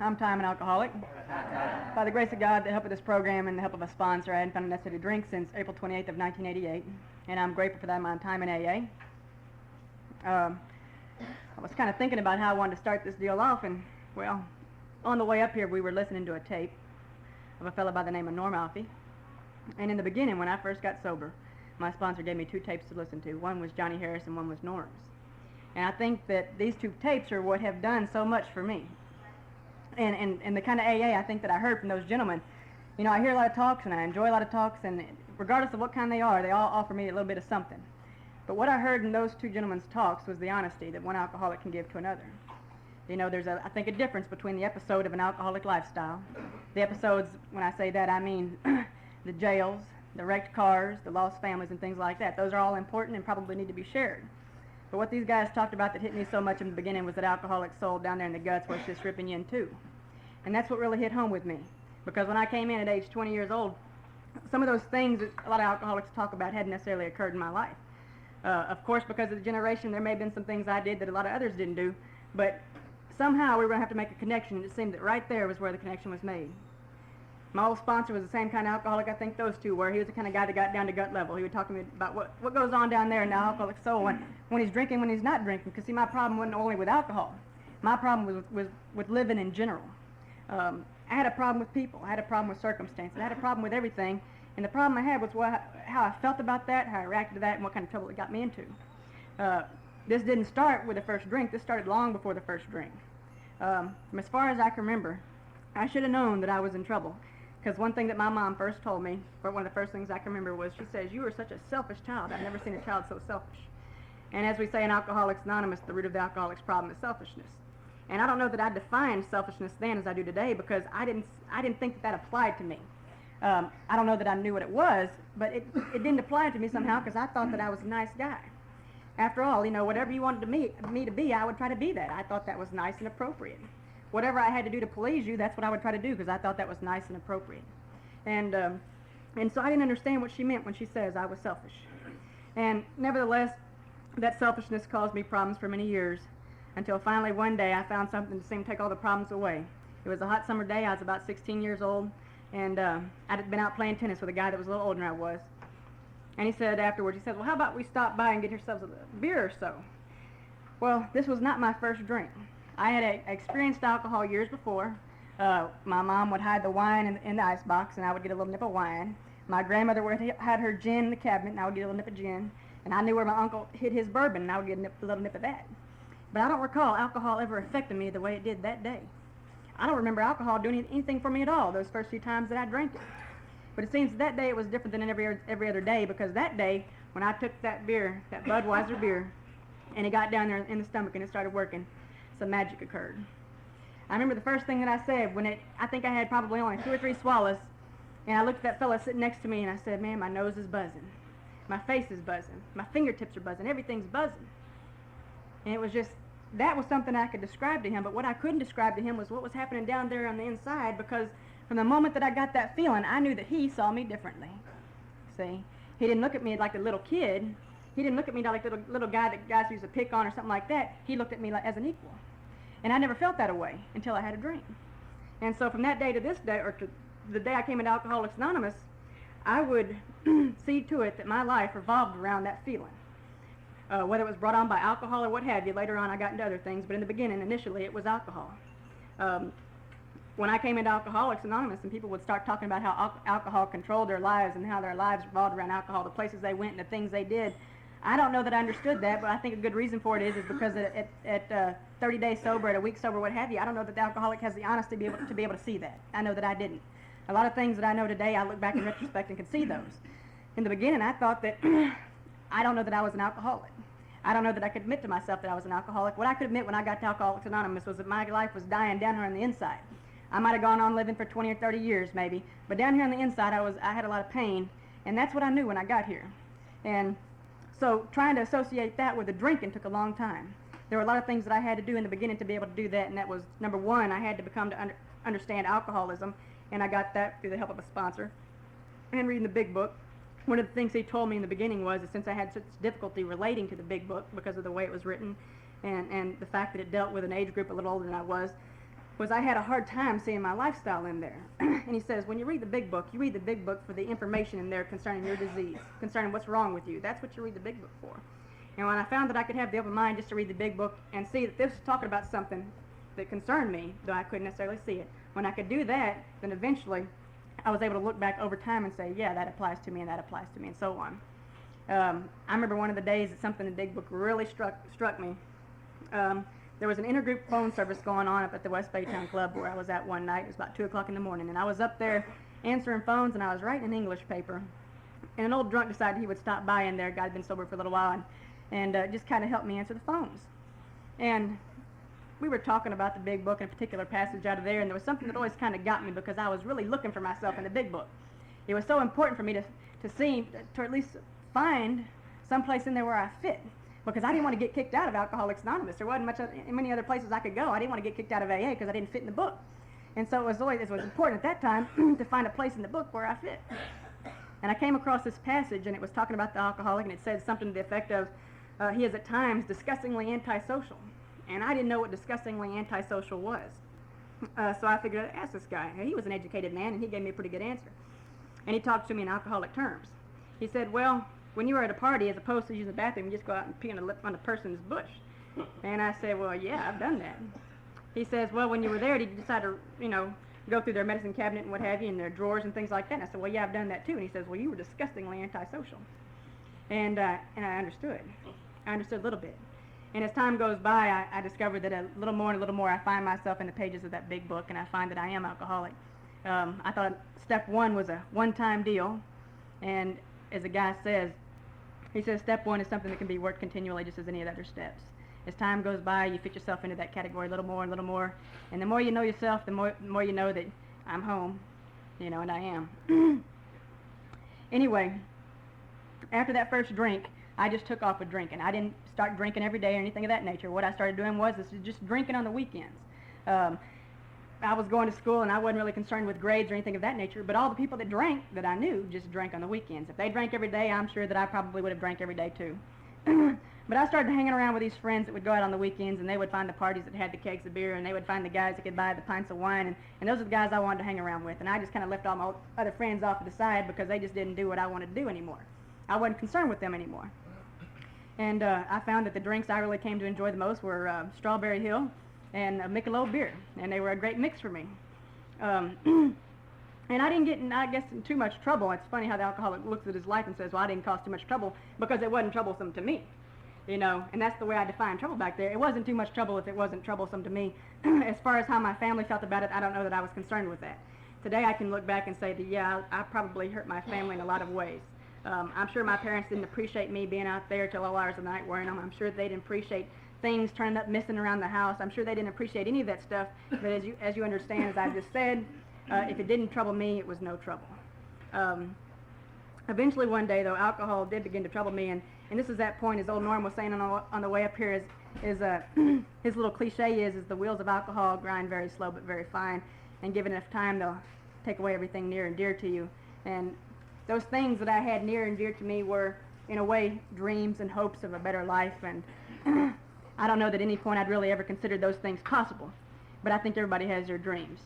I'm Tom, an alcoholic. By the grace of God, the help of this program, and the help of a sponsor, I hadn't found it necessary to drink since April 28th of 1988, and I'm grateful for that amount of time in AA. I was kind of thinking about how I wanted to start this deal off, and, well, on the way up here, we were listening to a tape of a fellow by the name of Norm Alfie, and in the beginning, when I first got sober, my sponsor gave me 2 tapes to listen to. One was Johnny Harris and one was Norm's. And I think that these 2 tapes are what have done so much for me. And the kind of AA I think that I heard from those gentlemen, you know, I hear a lot of talks and I enjoy a lot of talks, and regardless of what kind they are, they all offer me a little bit of something. But what I heard in those 2 gentlemen's talks was the honesty that one alcoholic can give to another. You know, there's, I think, a difference between the episode of an alcoholic lifestyle. The episodes, when I say that, I mean the jails, the wrecked cars, the lost families, and things like that. Those are all important and probably need to be shared. But what these guys talked about that hit me so much in the beginning was that alcoholic soul down there in the guts was just ripping you in 2. And that's what really hit home with me. Because when I came in at age 20 years old, some of those things that a lot of alcoholics talk about hadn't necessarily occurred in my life. Of course, because of the generation, there may have been some things I did that a lot of others didn't do, but somehow we were going to have to make a connection, and it seemed that right there was where the connection was made. My old sponsor was the same kind of alcoholic I think those 2 were. He was the kind of guy that got down to gut level. He would talk to me about what goes on down there in the alcoholic soul when he's drinking, when he's not drinking. Because, see, my problem wasn't only with alcohol. My problem was with living in general. I had a problem with people. I had a problem with circumstances. I had a problem with everything. And the problem I had was how I felt about that, how I reacted to that, and what kind of trouble it got me into. This didn't start with the first drink. This started long before the first drink. From as far as I can remember, I should have known that I was in trouble. Because one thing that my mom first told me, or one of the first things I can remember, was she says, "You were such a selfish child. I've never seen a child so selfish." And as we say in Alcoholics Anonymous, the root of the alcoholic's problem is selfishness. And I don't know that I defined selfishness then as I do today, because I didn't think that applied to me. I don't know that I knew what it was, but it didn't apply to me somehow, because I thought that I was a nice guy. After all, you know, whatever you wanted me to be, I would try to be that. I thought that was nice and appropriate. Whatever I had to do to please you, that's what I would try to do, because I thought that was nice and appropriate. And so I didn't understand what she meant when she says I was selfish. And nevertheless, that selfishness caused me problems for many years, until finally one day I found something that seemed to take all the problems away. It was a hot summer day. I was about 16 years old, and I'd been out playing tennis with a guy that was a little older than I was. And he said afterwards, he said, "Well, how about we stop by and get yourselves a beer or so?" Well, this was not my first drink. I had experienced alcohol years before. My mom would hide the wine in the icebox, and I would get a little nip of wine. My grandmother would had her gin in the cabinet, and I would get a little nip of gin. And I knew where my uncle hid his bourbon, and I would get a little nip of that. But I don't recall alcohol ever affecting me the way it did that day. I don't remember alcohol doing anything for me at all those first few times that I drank it. But it seems that day it was different than every other day, because that day, when I took that beer, that Budweiser beer, and it got down there in the stomach and it started working, some magic occurred. I remember the first thing that I said I think I had probably only 2 or 3 swallows, and I looked at that fella sitting next to me and I said, "Man, my nose is buzzing. My face is buzzing. My fingertips are buzzing. Everything's buzzing." And it was just, that was something I could describe to him, but what I couldn't describe to him was what was happening down there on the inside, because from the moment that I got that feeling, I knew that he saw me differently. See? He didn't look at me like a little kid. He didn't look at me like a little guy that guys used to pick on or something like that. He looked at me like as an equal. And I never felt that way until I had a drink. And so from that day to this day, or to the day I came into Alcoholics Anonymous, I would see to it that my life revolved around that feeling. Whether it was brought on by alcohol or what have you. Later on I got into other things, but in the beginning, initially, it was alcohol. When I came into Alcoholics Anonymous and people would start talking about how alcohol controlled their lives and how their lives revolved around alcohol, the places they went and the things they did, I don't know that I understood that, but I think a good reason for it is because at 30 days sober, at a week sober, what have you, I don't know that the alcoholic has the honesty to be able to see that. I know that I didn't. A lot of things that I know today, I look back in retrospect and can see those. In the beginning, I thought that I don't know that I was an alcoholic. I don't know that I could admit to myself that I was an alcoholic. What I could admit when I got to Alcoholics Anonymous was that my life was dying down here on the inside. I might have gone on living for 20 or 30 years maybe, but down here on the inside I had a lot of pain, and that's what I knew when I got here. And so trying to associate that with the drinking took a long time. There were a lot of things that I had to do in the beginning to be able to do that, and that was, number one, I had to become to understand alcoholism, and I got that through the help of a sponsor and reading the big book. One of the things he told me in the beginning was that since I had such difficulty relating to the big book because of the way it was written and the fact that it dealt with an age group a little older than I was, was I had a hard time seeing my lifestyle in there. And he says, when you read the big book, you read the big book for the information in there concerning your disease, concerning what's wrong with you. That's what you read the big book for. And when I found that I could have the open mind just to read the big book and see that this was talking about something that concerned me, though I couldn't necessarily see it, when I could do that, then eventually I was able to look back over time and say, yeah, that applies to me and that applies to me and so on. I remember one of the days that something in the big book really struck me. There was an intergroup phone service going on up at the West Baytown Club where I was at one night. It was about 2 o'clock in the morning, and I was up there answering phones, and I was writing an English paper. And an old drunk decided he would stop by in there. Guy had been sober for a little while, and just kind of helped me answer the phones. And we were talking about the big book and a particular passage out of there, and there was something that always kind of got me because I was really looking for myself in the big book. It was so important for me to at least find some place in there where I fit, because I didn't want to get kicked out of Alcoholics Anonymous. There wasn't many other places I could go. I didn't want to get kicked out of AA because I didn't fit in the book. And so it was important at that time to find a place in the book where I fit. And I came across this passage, and it was talking about the alcoholic, and it said something to the effect of, he is at times disgustingly antisocial. And I didn't know what disgustingly antisocial was. So I figured I'd ask this guy. He was an educated man, and he gave me a pretty good answer. And he talked to me in alcoholic terms. He said, well, when you were at a party, as opposed to using the bathroom, you just go out and pee on a person's bush. And I said, well, yeah, I've done that. He says, well, when you were there, did you decide to, go through their medicine cabinet and what have you, and their drawers and things like that? And I said, well, yeah, I've done that too. And he says, well, you were disgustingly antisocial. And I understood. I understood a little bit. And as time goes by, I discovered that a little more and a little more, I find myself in the pages of that big book, and I find that I am alcoholic. I thought step one was a one-time deal, and as the guy says, he says step one is something that can be worked continually just as any of the other steps. As time goes by, you fit yourself into that category a little more and a little more, and the more you know yourself, the more you know that I'm home, and I am. Anyway, after that first drink, I just took off with drinking. I didn't start drinking every day or anything of that nature. What I started doing was just drinking on the weekends. I was going to school, and I wasn't really concerned with grades or anything of that nature, but all the people that drank that I knew just drank on the weekends. If they drank every day, I'm sure that I probably would have drank every day too. But I started hanging around with these friends that would go out on the weekends, and they would find the parties that had the kegs of beer, and they would find the guys that could buy the pints of wine, and those are the guys I wanted to hang around with. And I just kind of left all my other friends off to the side because they just didn't do what I wanted to do anymore. I wasn't concerned with them anymore. And I found that the drinks I really came to enjoy the most were Strawberry Hill and Michelob beer, and they were a great mix for me. And I didn't get, in too much trouble. It's funny how the alcoholic looks at his life and says, well, I didn't cause too much trouble because it wasn't troublesome to me. And that's the way I defined trouble back there. It wasn't too much trouble if it wasn't troublesome to me. As far as how my family felt about it, I don't know that I was concerned with that. Today I can look back and say that, yeah, I probably hurt my family in a lot of ways. I'm sure my parents didn't appreciate me being out there till all hours of the night wearing them. I'm sure they didn't appreciate things turning up missing around the house. I'm sure they didn't appreciate any of that stuff. But as you understand, as I've just said, if it didn't trouble me, it was no trouble. Eventually one day, though, alcohol did begin to trouble me, and this is that point, as old Norm was saying on the way up here, is his little cliche is the wheels of alcohol grind very slow but very fine, and given enough time, they'll take away everything near and dear to you. And those things that I had near and dear to me were, in a way, dreams and hopes of a better life, and I don't know that at any point I'd really ever considered those things possible, but I think everybody has their dreams.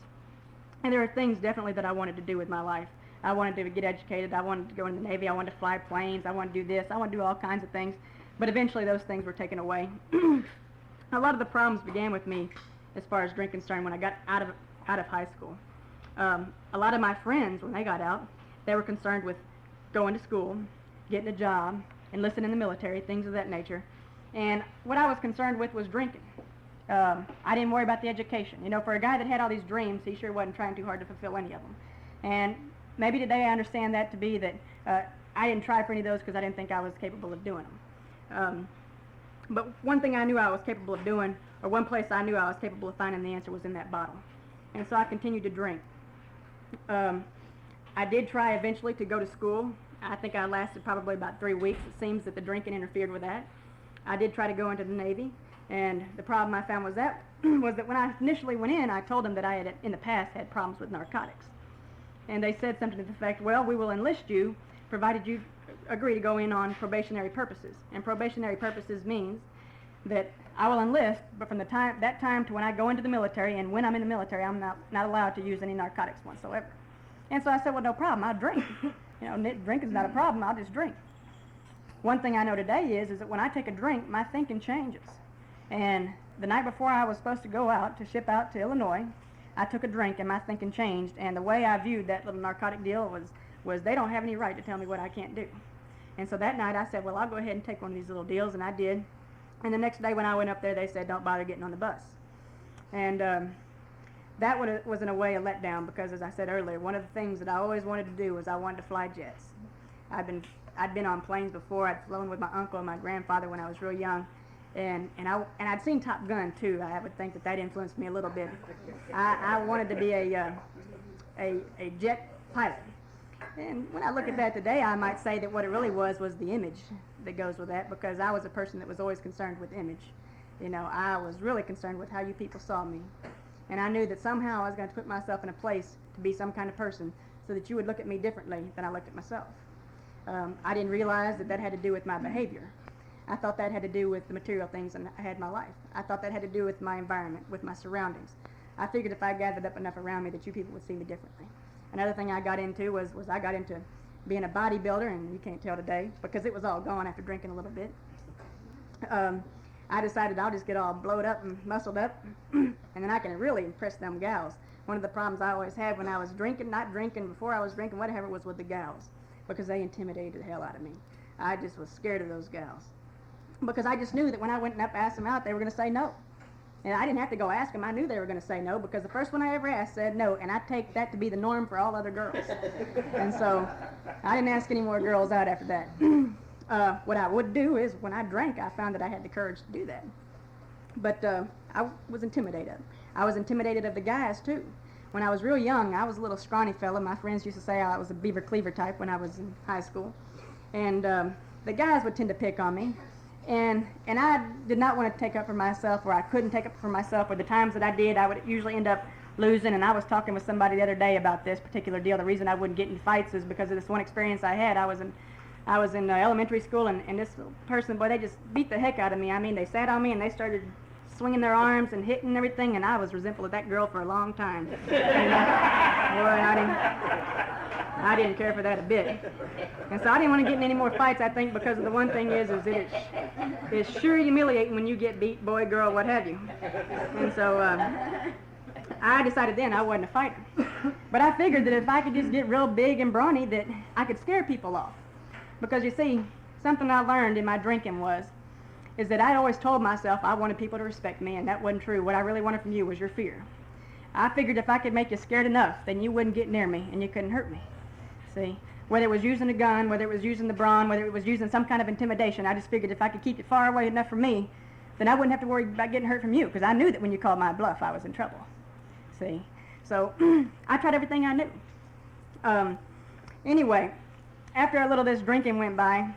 And there are things definitely that I wanted to do with my life. I wanted to get educated, I wanted to go in the Navy, I wanted to fly planes, I wanted to do this, I wanted to do all kinds of things, but eventually those things were taken away. A lot of the problems began with me as far as drink concerned when I got out of high school. A lot of my friends, when they got out, they were concerned with going to school, getting a job, enlisting in the military, things of that nature. And what I was concerned with was drinking. I didn't worry about the education. For a guy that had all these dreams, he sure wasn't trying too hard to fulfill any of them. And maybe today I understand that to be that I didn't try for any of those because I didn't think I was capable of doing them. But one thing I knew I was capable of doing, or one place I knew I was capable of finding the answer, was in that bottle. And so I continued to drink. I did try eventually to go to school. I think I lasted probably about 3 weeks. It seems that the drinking interfered with that. I did try to go into the Navy, and the problem I found was that when I initially went in, I told them that I had in the past had problems with narcotics. And they said something to the effect, well, we will enlist you provided you agree to go in on probationary purposes. And probationary purposes means that I will enlist, but from that time to when I go into the military, and when I'm in the military, I'm not allowed to use any narcotics whatsoever. And so I said, well, no problem, I'll drink. Drinking's not a problem, I'll just drink. One thing I know today is that when I take a drink, my thinking changes. And the night before I was supposed to go out to ship out to Illinois, I took a drink and my thinking changed. And the way I viewed that little narcotic deal was they don't have any right to tell me what I can't do. And so that night I said, well, I'll go ahead and take one of these little deals, and I did. And the next day when I went up there, they said, don't bother getting on the bus. And that was in a way a letdown, because as I said earlier, one of the things that I always wanted to do was I wanted to fly jets. I'd been on planes before. I'd flown with my uncle and my grandfather when I was real young, and I'd seen Top Gun too. I would think that influenced me a little bit. I wanted to be a jet pilot. And when I look at that today, I might say that what it really was the image that goes with that, because I was a person that was always concerned with image. I was really concerned with how you people saw me. And I knew that somehow I was going to put myself in a place to be some kind of person so that you would look at me differently than I looked at myself. I didn't realize that had to do with my behavior. I thought that had to do with the material things I had in my life. I thought that had to do with my environment, with my surroundings. I figured if I gathered up enough around me that you people would see me differently. Another thing I got into was I got into being a bodybuilder, and you can't tell today because it was all gone after drinking a little bit. I decided I'll just get all blowed up and muscled up, and then I can really impress them gals. One of the problems I always had when I was drinking, not drinking, before I was drinking, whatever, was with the gals, because they intimidated the hell out of me. I just was scared of those gals, because I just knew that when I went up and asked them out, they were going to say no. And I didn't have to go ask them. I knew they were going to say no, because the first one I ever asked said no, and I take that to be the norm for all other girls. And so I didn't ask any more girls out after that. What I would do is when I drank, I found that I had the courage to do that. But I was intimidated. I was intimidated of the guys, too. When I was real young, I was a little scrawny fella. My friends used to say I was a beaver cleaver type when I was in high school. And the guys would tend to pick on me. And I did not want to take up for myself, or I couldn't take up for myself, or the times that I did, I would usually end up losing. And I was talking with somebody the other day about this particular deal. The reason I wouldn't get in fights is because of this one experience I had. I was in elementary school, and this person, boy, they just beat the heck out of me. I mean, they sat on me and they started swinging their arms and hitting and everything, and I was resentful of that girl for a long time. I didn't care for that a bit. And so I didn't want to get in any more fights, I think, because of the one thing is that it's sure humiliating when you get beat, boy, girl, what have you. And so I decided then I wasn't a fighter. But I figured that if I could just get real big and brawny, that I could scare people off. Because you see, something I learned in my drinking is that I always told myself I wanted people to respect me, and that wasn't true. What I really wanted from you was your fear. I figured if I could make you scared enough, then you wouldn't get near me and you couldn't hurt me. See, whether it was using a gun, whether it was using the brawn, whether it was using some kind of intimidation, I just figured if I could keep you far away enough from me, then I wouldn't have to worry about getting hurt from you, because I knew that when you called my bluff, I was in trouble. See, so I tried everything I knew. Anyway, after a little of this drinking went by,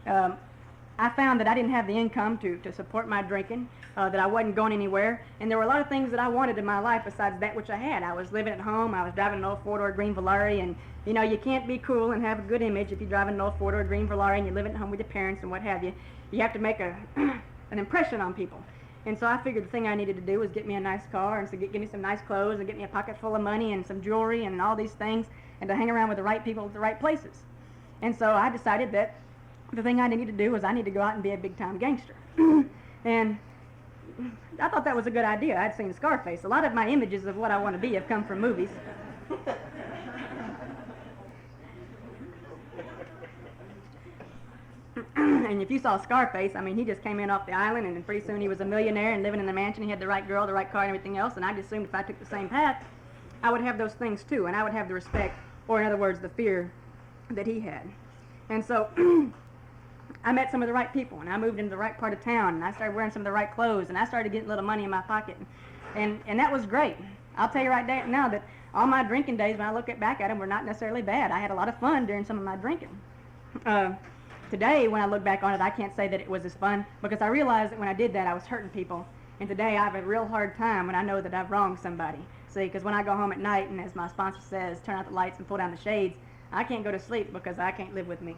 I found that I didn't have the income to support my drinking, that I wasn't going anywhere, and there were a lot of things that I wanted in my life besides that which I had. I was living at home, I was driving an old four-door green Volare, and you can't be cool and have a good image if you're driving an old four-door green Volare and you're living at home with your parents and what have you. You have to make an impression on people. And so I figured the thing I needed to do was get me a nice car, and so give me some nice clothes, and get me a pocket full of money and some jewelry and all these things, and to hang around with the right people at the right places. And so I decided that the thing I needed to do was I need to go out and be a big-time gangster. And I thought that was a good idea. I'd seen Scarface. A lot of my images of what I want to be have come from movies. And if you saw Scarface, I mean, he just came in off the island, and then pretty soon he was a millionaire and living in the mansion. He had the right girl, the right car, and everything else. And I just assumed if I took the same path, I would have those things too, and I would have the respect, or in other words, the fear that he had. And so I met some of the right people, and I moved into the right part of town, and I started wearing some of the right clothes, and I started getting a little money in my pocket, and that was great. I'll tell you right now that all my drinking days, when I look back at them, were not necessarily bad. I had a lot of fun during some of my drinking. Today, when I look back on it, I can't say that it was as fun, because I realized that when I did that, I was hurting people, and today I have a real hard time when I know that I've wronged somebody. See, because when I go home at night, and as my sponsor says, turn out the lights and pull down the shades, I can't go to sleep because I can't live with me.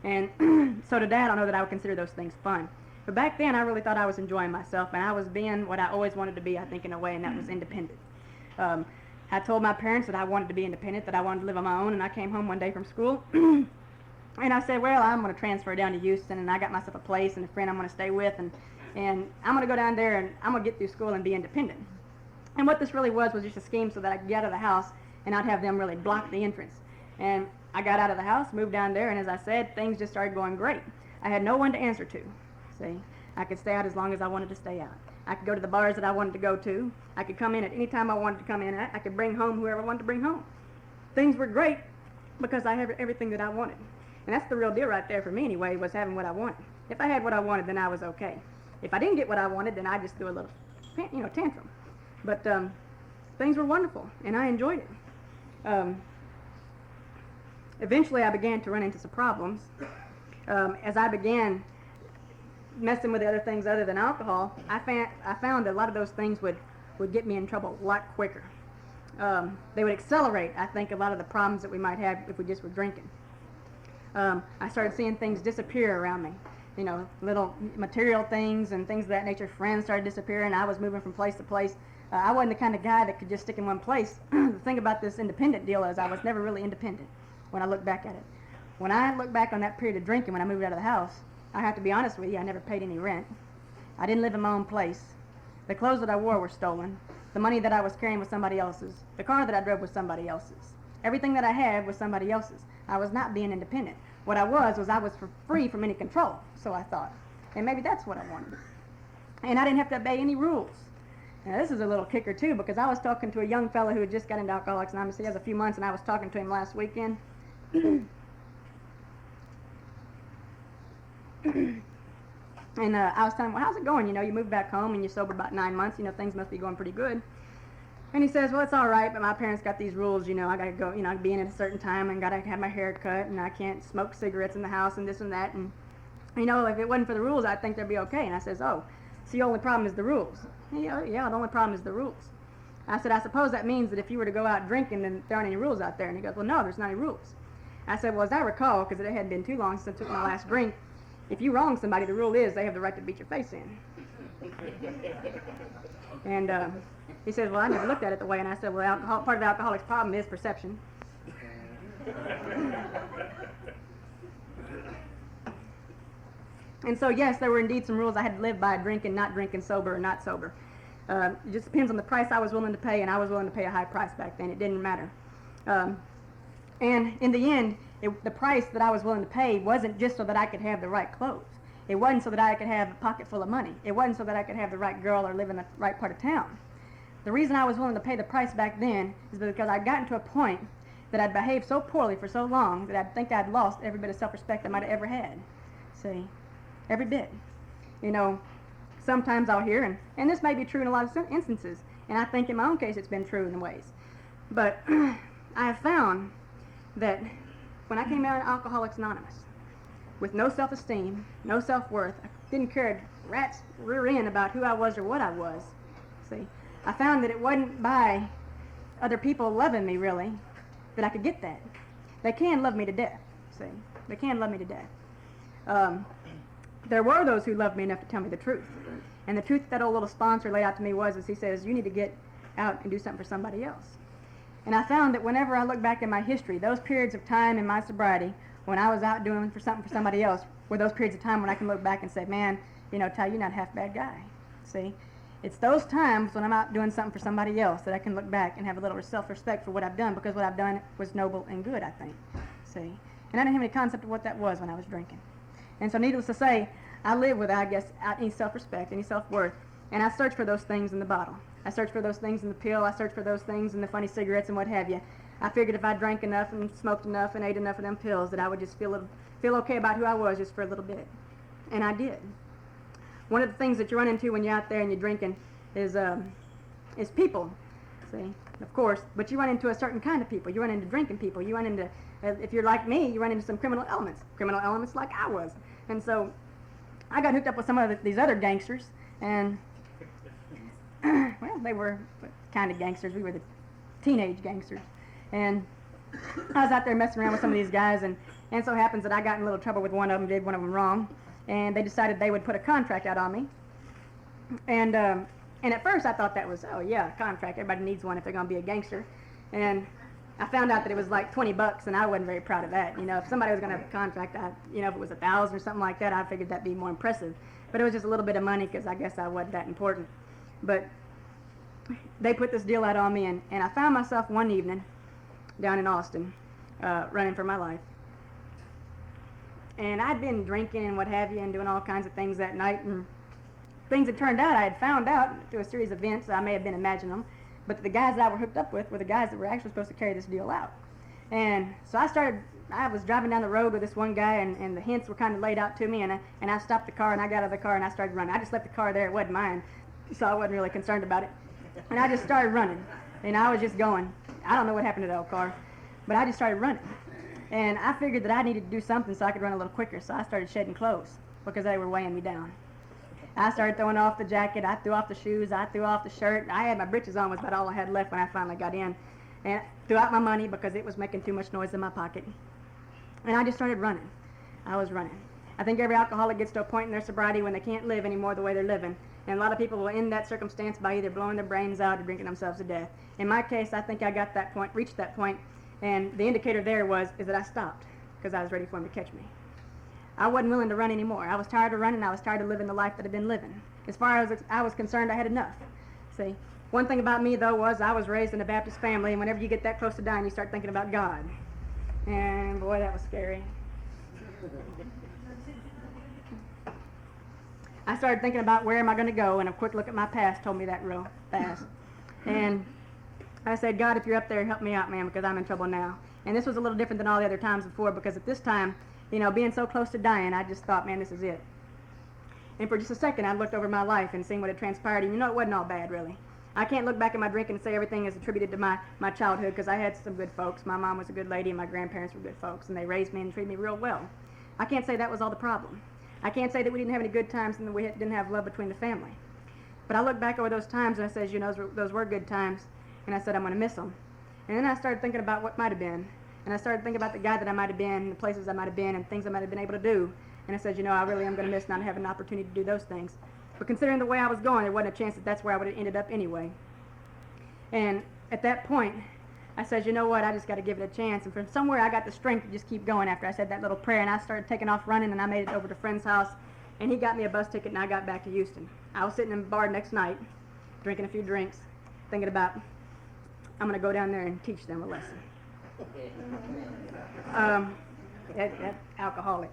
And so today I don't know that I would consider those things fun. But back then, I really thought I was enjoying myself, and I was being what I always wanted to be, I think, in a way, and that was independent. I told my parents that I wanted to be independent, that I wanted to live on my own, and I came home one day from school, and I said, well, I'm going to transfer down to Houston, and I got myself a place and a friend I'm going to stay with, and I'm going to go down there, and I'm going to get through school and be independent. And what this really was just a scheme so that I could get out of the house and not have them really block the entrance. And I got out of the house, moved down there, and as I said, things just started going great. I had no one to answer to. See, I could stay out as long as I wanted to stay out. I could go to the bars that I wanted to go to. I could come in at any time I wanted to come in at. I could bring home whoever I wanted to bring home. Things were great because I had everything that I wanted. And that's the real deal right there for me anyway, was having what I wanted. If I had what I wanted, then I was okay. If I didn't get what I wanted, then I just threw a little, tantrum. But things were wonderful, and I enjoyed it. Eventually, I began to run into some problems. As I began messing with the other things other than alcohol, I found that a lot of those things would get me in trouble a lot quicker. They would accelerate, I think, a lot of the problems that we might have if we just were drinking. I started seeing things disappear around me. Little material things and things of that nature. Friends started disappearing. I was moving from place to place. I wasn't the kind of guy that could just stick in one place. The thing about this independent deal is I was never really independent when I look back at it. When I look back on that period of drinking when I moved out of the house, I have to be honest with you, I never paid any rent. I didn't live in my own place. The clothes that I wore were stolen. The money that I was carrying was somebody else's. The car that I drove was somebody else's. Everything that I had was somebody else's. I was not being independent. What I was free from any control, so I thought. And maybe that's what I wanted. And I didn't have to obey any rules. Now this is a little kicker too, because I was talking to a young fellow who had just got into Alcoholics Anonymous. He has a few months, and I was talking to him last weekend. And I was telling him, well, how's it going? You moved back home and you're sober about 9 months. Things must be going pretty good. And he says, well, it's all right, but my parents got these rules. I got to go, be in at a certain time and got to have my hair cut, and I can't smoke cigarettes in the house and this and that. And, if it wasn't for the rules, I'd think they'd be okay. And I says, oh, so the only problem is the rules. Yeah, the only problem is the rules. I said, I suppose that means that if you were to go out drinking, then there aren't any rules out there. And he goes, well, no, there's not any rules. I said, well, as I recall, because it hadn't been too long since I took my last drink, if you wrong somebody, the rule is they have the right to beat your face in. And he said, well, I never looked at it the way. And I said, well, part of the alcoholic's problem is perception. And so, yes, there were indeed some rules I had to live by, drinking, not drinking, sober, or not sober. It just depends on the price I was willing to pay, and I was willing to pay a high price back then. It didn't matter. And in the end, the price that I was willing to pay wasn't just so that I could have the right clothes. It wasn't so that I could have a pocket full of money. It wasn't so that I could have the right girl or live in the right part of town. The reason I was willing to pay the price back then is because I'd gotten to a point that I'd behaved so poorly for so long that I'd think I'd lost every bit of self-respect I might have ever had. See? Every bit. Sometimes I'll hear, and this may be true in a lot of instances, and I think in my own case it's been true in ways. But I have found that when I came out of Alcoholics Anonymous, with no self-esteem, no self-worth, I didn't care a rat's rear end about who I was or what I was. See, I found that it wasn't by other people loving me, really, that I could get that. They can love me to death, see. They can love me to death. There were those who loved me enough to tell me the truth. And the truth that old little sponsor laid out to me was, as he says, you need to get out and do something for somebody else. And I found that whenever I look back in my history, those periods of time in my sobriety, when I was out doing something for somebody else, were those periods of time when I can look back and say, man, Ty, you're not a half bad guy. See? It's those times when I'm out doing something for somebody else that I can look back and have a little self-respect for what I've done, because what I've done was noble and good, I think. See? And I didn't have any concept of what that was when I was drinking. And so needless to say, I live without, any self-respect, any self-worth, and I search for those things in the bottle. I search for those things in the pill. I search for those things in the funny cigarettes and what have you. I figured if I drank enough and smoked enough and ate enough of them pills that I would just feel okay about who I was just for a little bit. And I did. One of the things that you run into when you're out there and you're drinking is people, see, of course, but you run into a certain kind of people. You run into drinking people. You run into, if you're like me, you run into some criminal elements like I was. And so I got hooked up with some of these other gangsters, and, well, they were kind of gangsters. We were the teenage gangsters. And I was out there messing around with some of these guys, and so happens that I got in a little trouble with one of them, did one of them wrong. and they decided they would put a contract out on me. And at first I thought that was, oh yeah, a contract. Everybody needs one if they're going to be a gangster. And I found out that it was like $20, and I wasn't very proud of that. You know, if somebody was going to have a contract, if it was $1,000 or something like that, I figured that'd be more impressive. But it was just a little bit of money because I guess I wasn't that important. But they put this deal out on me, and I found myself one evening down in Austin running for my life. And I'd been drinking and what have you and doing all kinds of things that night, and things had turned out, I had found out through a series of events, I may have been imagining them, but the guys that I were hooked up with were the guys that were actually supposed to carry this deal out. And so I was driving down the road with this one guy, and the hints were kind of laid out to me, and I stopped the car, and I got out of the car, and I started running. I just left the car there, it wasn't mine, so I wasn't really concerned about it. And I just started running, and I was just going. I don't know what happened to the old car, but I just started running. And I figured that I needed to do something so I could run a little quicker, so I started shedding clothes because they were weighing me down. I started throwing off the jacket, I threw off the shoes, I threw off the shirt. I had my britches on, was about all I had left when I finally got in. And threw out my money because it was making too much noise in my pocket. And I just started running. I was running. I think every alcoholic gets to a point in their sobriety when they can't live anymore the way they're living. And a lot of people will end that circumstance by either blowing their brains out or drinking themselves to death. In my case, I think I got that point, reached that point, and the indicator there is that I stopped because I was ready for him to catch me. I wasn't willing to run anymore. I was tired of running. I was tired of living the life that I'd been living. As far as I was concerned, I had enough. See, one thing about me, though, was I was raised in a Baptist family, and whenever you get that close to dying, you start thinking about God. And boy, that was scary. I started thinking about where am I going to go, and a quick look at my past told me that real fast. And I said, God, if you're up there, help me out, man, because I'm in trouble now. And this was a little different than all the other times before, because at this time, being so close to dying, I just thought, man, this is it. And for just a second, I looked over my life and seen what had transpired, and it wasn't all bad, really. I can't look back at my drinking and say everything is attributed to my childhood, because I had some good folks. My mom was a good lady, and my grandparents were good folks, and they raised me and treated me real well. I can't say that was all the problem. I can't say that we didn't have any good times and that we didn't have love between the family. But I look back over those times, and I says, those were good times, and I said, I'm going to miss them. And then I started thinking about what might have been. And I started thinking about the guy that I might have been, the places I might have been, and things I might have been able to do. And I said, I really am going to miss not having an opportunity to do those things. But considering the way I was going, there wasn't a chance that that's where I would have ended up anyway. And at that point, I said, I just got to give it a chance. And from somewhere, I got the strength to just keep going after I said that little prayer. And I started taking off running, and I made it over to a friend's house. And he got me a bus ticket, and I got back to Houston. I was sitting in the bar next night, drinking a few drinks, thinking about, I'm going to go down there and teach them a lesson. That alcoholic.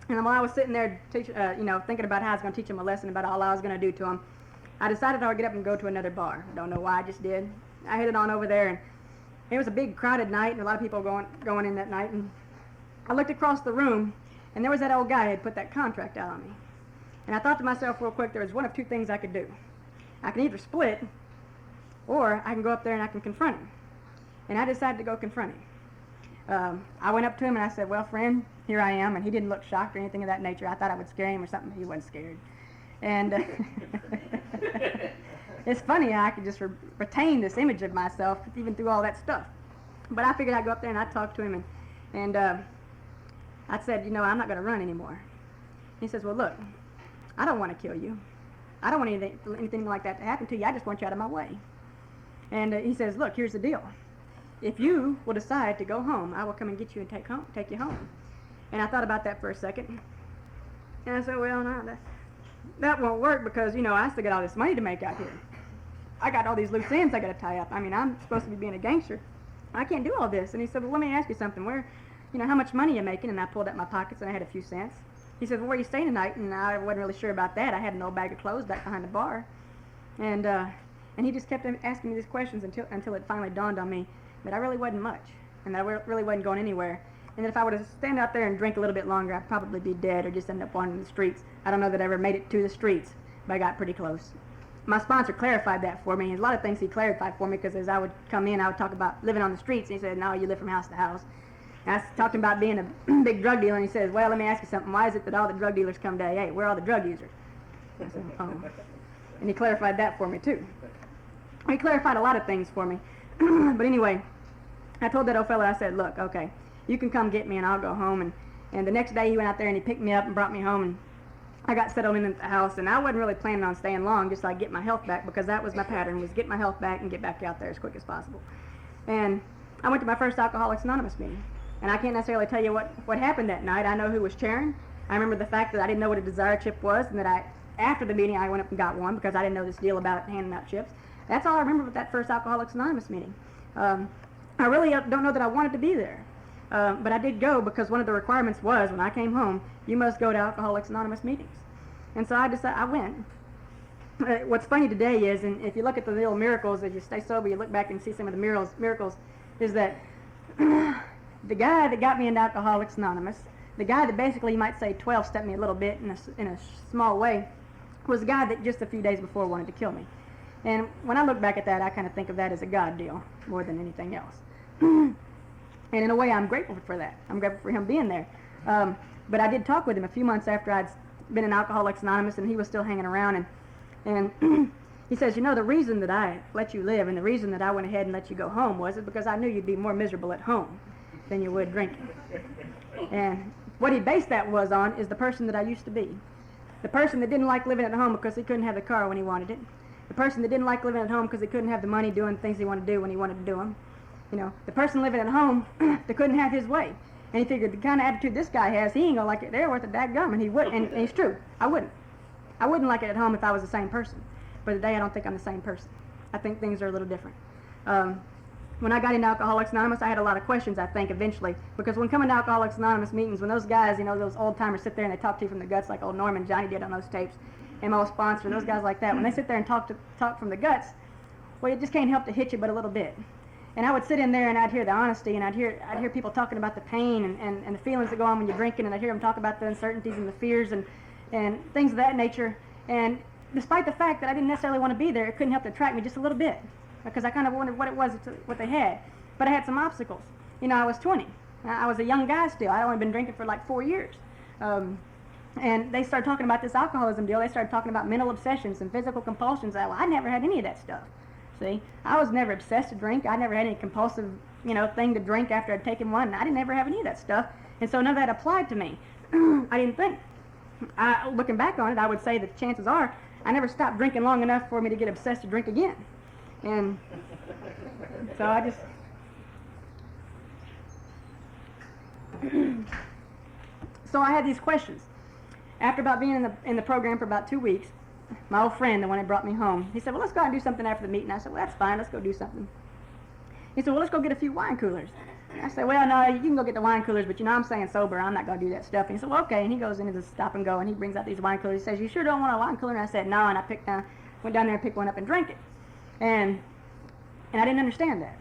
And while I was sitting there, thinking about how I was going to teach him a lesson about all I was going to do to him, I decided I would get up and go to another bar. Don't know why, I just did. I headed on over there, and it was a big, crowded night, and a lot of people going in that night. And I looked across the room, and there was that old guy who had put that contract out on me. And I thought to myself real quick, there was one of two things I could do. I can either split, or I can go up there and I can confront him. And I decided to go confront him. I went up to him and I said, well, friend, here I am. And he didn't look shocked or anything of that nature. I thought I would scare him or something. He wasn't scared. And it's funny how I could just retain this image of myself even through all that stuff. But I figured I'd go up there and I'd talk to him. And I said, I'm not going to run anymore. He says, well, look, I don't want to kill you. I don't want anything like that to happen to you. I just want you out of my way. And he says, look, here's the deal. If you will decide to go home, I will come and get you and take you home. And I thought about that for a second. And I said, well, no, that won't work because, I still got all this money to make out here. I got all these loose ends I got to tie up. I mean, I'm supposed to be being a gangster. I can't do all this. And he said, well, let me ask you something. How much money are you making? And I pulled out my pockets and I had a few cents. He said, well, where are you staying tonight? And I wasn't really sure about that. I had an old bag of clothes back behind the bar. And he just kept asking me these questions until it finally dawned on me that I really wasn't much, and that I really wasn't going anywhere. And that if I were to stand out there and drink a little bit longer, I'd probably be dead or just end up wandering the streets. I don't know that I ever made it to the streets, but I got pretty close. My sponsor clarified that for me, and a lot of things he clarified for me, because as I would come in, I would talk about living on the streets, and he said, no, you live from house to house. And I talked about being a big drug dealer, and he says, well, let me ask you something. Why is it that all the drug dealers come to AA? We're all the drug users. I said, oh. And he clarified that for me, too. He clarified a lot of things for me. But anyway, I told that old fellow, I said, look, okay, you can come get me and I'll go home. And the next day he went out there and he picked me up and brought me home, and I got settled in at the house, and I wasn't really planning on staying long, just like get my health back, because that was my pattern, was get my health back and get back out there as quick as possible. And I went to my first Alcoholics Anonymous meeting, and I can't necessarily tell you what happened that night. I know who was chairing. I remember the fact that I didn't know what a desire chip was, and that after the meeting I went up and got one because I didn't know this deal about handing out chips. That's all I remember with that first Alcoholics Anonymous meeting. I really don't know that I wanted to be there. But I did go because one of the requirements was, when I came home, you must go to Alcoholics Anonymous meetings. And so I decided, I went. What's funny today is, and if you look at the little miracles, as you stay sober, you look back and see some of the miracles, is that the guy that got me into Alcoholics Anonymous, the guy that basically, you might say, 12-stepped me a little bit in a small way, was the guy that just a few days before wanted to kill me. And when I look back at that, I kind of think of that as a God deal more than anything else. And in a way, I'm grateful for that. I'm grateful for him being there. But I did talk with him a few months after I'd been in Alcoholics Anonymous, and he was still hanging around. And he says, you know, the reason that I let you live and the reason that I went ahead and let you go home was because I knew you'd be more miserable at home than you would drinking. And what he based that on is the person that I used to be. The person that didn't like living at home because he couldn't have the car when he wanted it. The person that didn't like living at home because he couldn't have the money doing things he wanted to do when he wanted to do them. You know, the person living at home that couldn't have his way. And he figured the kind of attitude this guy has, he ain't gonna like it there worth a dadgum, and he would. And it's true, I wouldn't. I wouldn't like it at home if I was the same person. But today I don't think I'm the same person. I think things are a little different. When I got into Alcoholics Anonymous, I had a lot of questions, I think, eventually. Because when coming to Alcoholics Anonymous meetings, when those guys, you know, those old-timers sit there and they talk to you from the guts like old Norm and Johnny did on those tapes, and my old sponsor, those guys like that, when they sit there and talk from the guts, well, it just can't help to hit you but a little bit. And I would sit in there and I'd hear the honesty, and I'd hear people talking about the pain and the feelings that go on when you're drinking, and I'd hear them talk about the uncertainties and the fears and things of that nature. And despite the fact that I didn't necessarily want to be there, it couldn't help to attract me just a little bit, because I kind of wondered what it was, what they had. But I had some obstacles. You know, I was 20. I was a young guy still. I'd only been drinking for like 4 years. And they started talking about this alcoholism deal. They started talking about mental obsessions and physical compulsions. Well, I never had any of that stuff. See, I was never obsessed to drink. I never had any compulsive, you know, thing to drink after I'd taken one. And I didn't ever have any of that stuff. And so none of that applied to me. I didn't think. Looking back on it, I would say that chances are I never stopped drinking long enough for me to get obsessed to drink again. And so I just... So I had these questions. After about being in the program for about 2 weeks, my old friend, the one that brought me home, he said, well, let's go out and do something after the meeting. I said, well, that's fine, let's go do something. He said, well, let's go get a few wine coolers. I said, well, no, you can go get the wine coolers, but you know, I'm staying sober, I'm not going to do that stuff. And he said, well, okay, and he goes into the stop and go, and he brings out these wine coolers. He says, you sure don't want a wine cooler? And I said, no, and I went down there and picked one up and drank it. And I didn't understand that.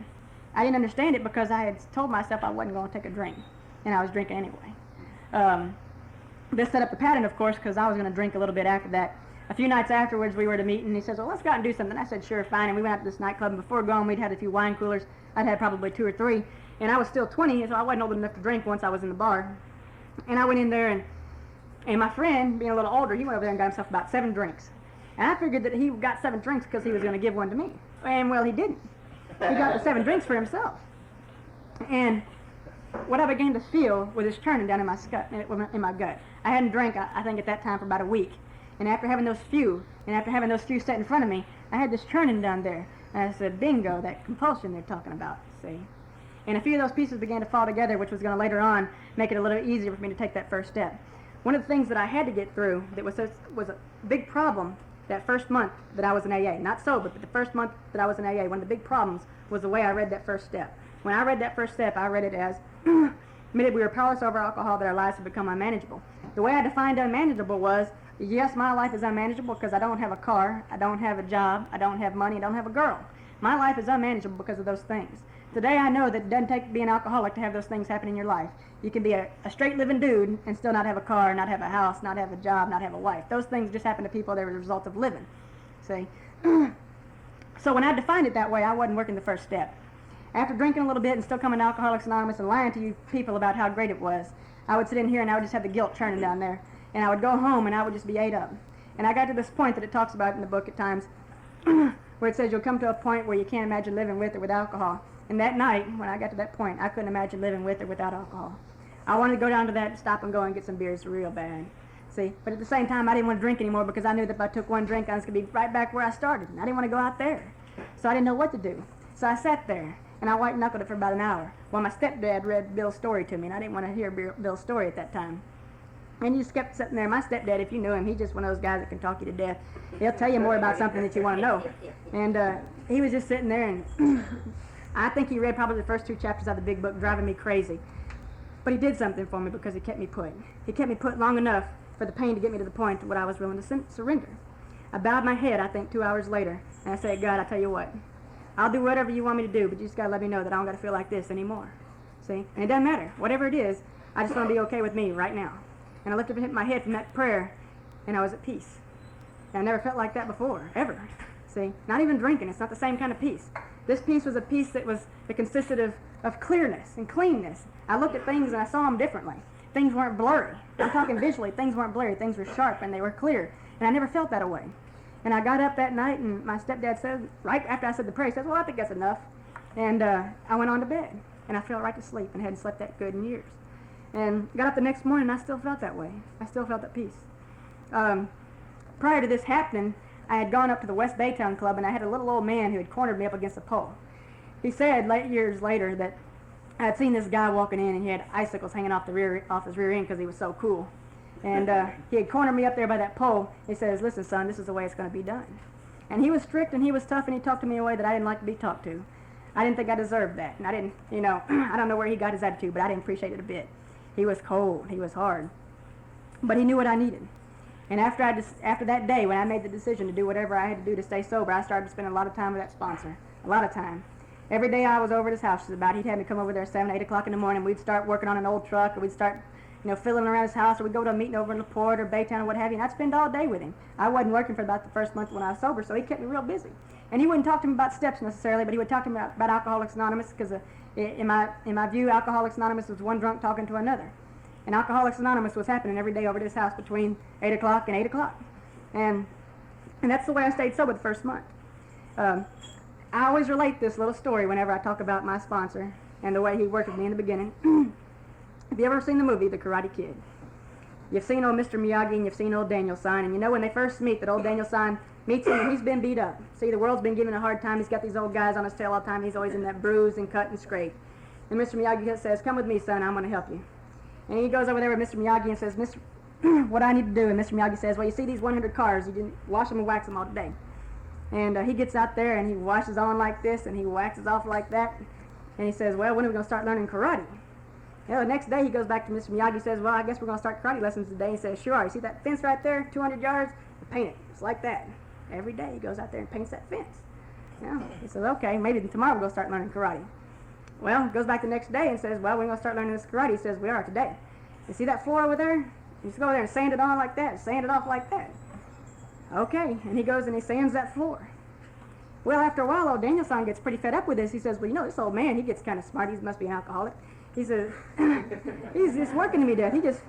I didn't understand it because I had told myself I wasn't going to take a drink, and I was drinking anyway. This set up the pattern, of course, because I was going to drink a little bit after that. A few nights afterwards, we were at a meeting, and he says, well, let's go out and do something. I said, sure, fine, and we went out to this nightclub, and before going, we'd had a few wine coolers. I'd had probably 2 or 3, and I was still 20, so I wasn't old enough to drink once I was in the bar. And I went in there, and my friend, being a little older, he went over there and got himself about 7 drinks. And I figured that he got 7 drinks because he was going to give one to me. And, well, he didn't. He got the 7 drinks for himself. And what I began to feel was this churning down in my gut. I hadn't drank, I think, at that time for about a week. And after having those few set in front of me, I had this churning down there. And I said, bingo, that compulsion they're talking about, see? And a few of those pieces began to fall together, which was going to later on make it a little easier for me to take that first step. One of the things that I had to get through that was a big problem that first month that I was in AA. Not sober, but the first month that I was in AA, one of the big problems was the way I read that first step. When I read that first step, I read it as, admitted we were powerless over alcohol, that our lives have become unmanageable. The way I defined unmanageable was, yes, my life is unmanageable because I don't have a car, I don't have a job, I don't have money, I don't have a girl. My life is unmanageable because of those things. Today I know that it doesn't take being an alcoholic to have those things happen in your life. You can be a straight living dude and still not have a car, not have a house, not have a job, not have a wife. Those things just happen to people. They're a result of living. See? So when I defined it that way, I wasn't working the first step. After drinking a little bit and still coming to Alcoholics Anonymous and lying to you people about how great it was, I would sit in here and I would just have the guilt churning down there. And I would go home and I would just be ate up. And I got to this point that it talks about in the book at times where it says you'll come to a point where you can't imagine living with or with alcohol. And that night, when I got to that point, I couldn't imagine living with or without alcohol. I wanted to go down to that stop and go and get some beers real bad. See, but at the same time, I didn't want to drink anymore because I knew that if I took one drink, I was going to be right back where I started. And I didn't want to go out there. So I didn't know what to do. So I sat there, and I white-knuckled it for about an hour while my stepdad read Bill's story to me, and I didn't want to hear Bill's story at that time. And you just kept sitting there. My stepdad, if you knew him, he's just one of those guys that can talk you to death. He'll tell you more about something that you want to know. And he was just sitting there, and I think he read probably the first 2 chapters of the big book, driving me crazy. But he did something for me because he kept me put. He kept me put long enough for the pain to get me to the point to what I was willing to surrender. I bowed my head, I think, 2 hours later, and I said, God, I tell you what, I'll do whatever you want me to do, but you just got to let me know that I don't got to feel like this anymore. See? And it doesn't matter. Whatever it is, I just want to be okay with me right now. And I lifted my head from that prayer, and I was at peace. And I never felt like that before, ever. See? Not even drinking. It's not the same kind of peace. This peace was a peace that consisted of clearness and cleanness. I looked at things and I saw them differently. Things weren't blurry. I'm talking visually. Things weren't blurry. Things were sharp and they were clear. And I never felt that way. And I got up that night and my stepdad said, right after I said the prayer, he says, well, I think that's enough. And I went on to bed. And I fell right to sleep and hadn't slept that good in years. And got up the next morning and I still felt that way. I still felt at peace. Prior to this happening, I had gone up to the West Baytown Club and I had a little old man who had cornered me up against a pole. He said years later that I had seen this guy walking in and he had icicles hanging off his rear end because he was so cool. And he had cornered me up there by that pole. He says, listen, son, this is the way it's going to be done. And he was strict and he was tough and he talked to me in a way that I didn't like to be talked to. I didn't think I deserved that. And I didn't, I don't know where he got his attitude, but I didn't appreciate it a bit. He was cold. He was hard. But he knew what I needed. And after that day, when I made the decision to do whatever I had to do to stay sober, I started to spend a lot of time with that sponsor. A lot of time. Every day I was over at his house, he'd have me come over there at 7, 8 o'clock in the morning. We'd start working on an old truck, or we'd start, fiddling around his house, or we'd go to a meeting over in LaPorte or Baytown or what have you, and I'd spend all day with him. I wasn't working for about the first month when I was sober, so he kept me real busy. And he wouldn't talk to me about steps necessarily, but he would talk to me about Alcoholics Anonymous, because in my view, Alcoholics Anonymous was one drunk talking to another. And Alcoholics Anonymous was happening every day over at his house between 8 o'clock and 8 o'clock. And that's the way I stayed sober the first month. I always relate this little story whenever I talk about my sponsor and the way he worked with me in the beginning. Have you ever seen the movie The Karate Kid? You've seen old Mr. Miyagi and you've seen old Daniel-san, and when they first meet, that old Daniel-san meets him and he's been beat up. See, the world's been giving him a hard time. He's got these old guys on his tail all the time. He's always in that bruise and cut and scrape. And Mr. Miyagi says, come with me, son, I'm going to help you. And he goes over there with Mr. Miyagi and says, Mr. what I need to do? And Mr. Miyagi says, well, you see these 100 cars, you can wash them and wax them all today. And he gets out there and he washes on like this and he waxes off like that. And he says, well, when are we going to start learning karate? The next day he goes back to Mr. Miyagi and says, well, I guess we're going to start karate lessons today. He says, sure. You see that fence right there, 200 yards? Paint it. It's like that. Every day he goes out there and paints that fence. He says, okay, maybe tomorrow we're going to start learning karate. Well, goes back the next day and says, well, we're going to start learning this karate. He says, we are today. You see that floor over there? You just go over there and sand it on like that, sand it off like that. Okay, and he goes and he sands that floor. Well, after a while, old Daniel-san gets pretty fed up with this. He says, well, this old man, he gets kind of smart. He must be an alcoholic. He says, he's just working to me to death.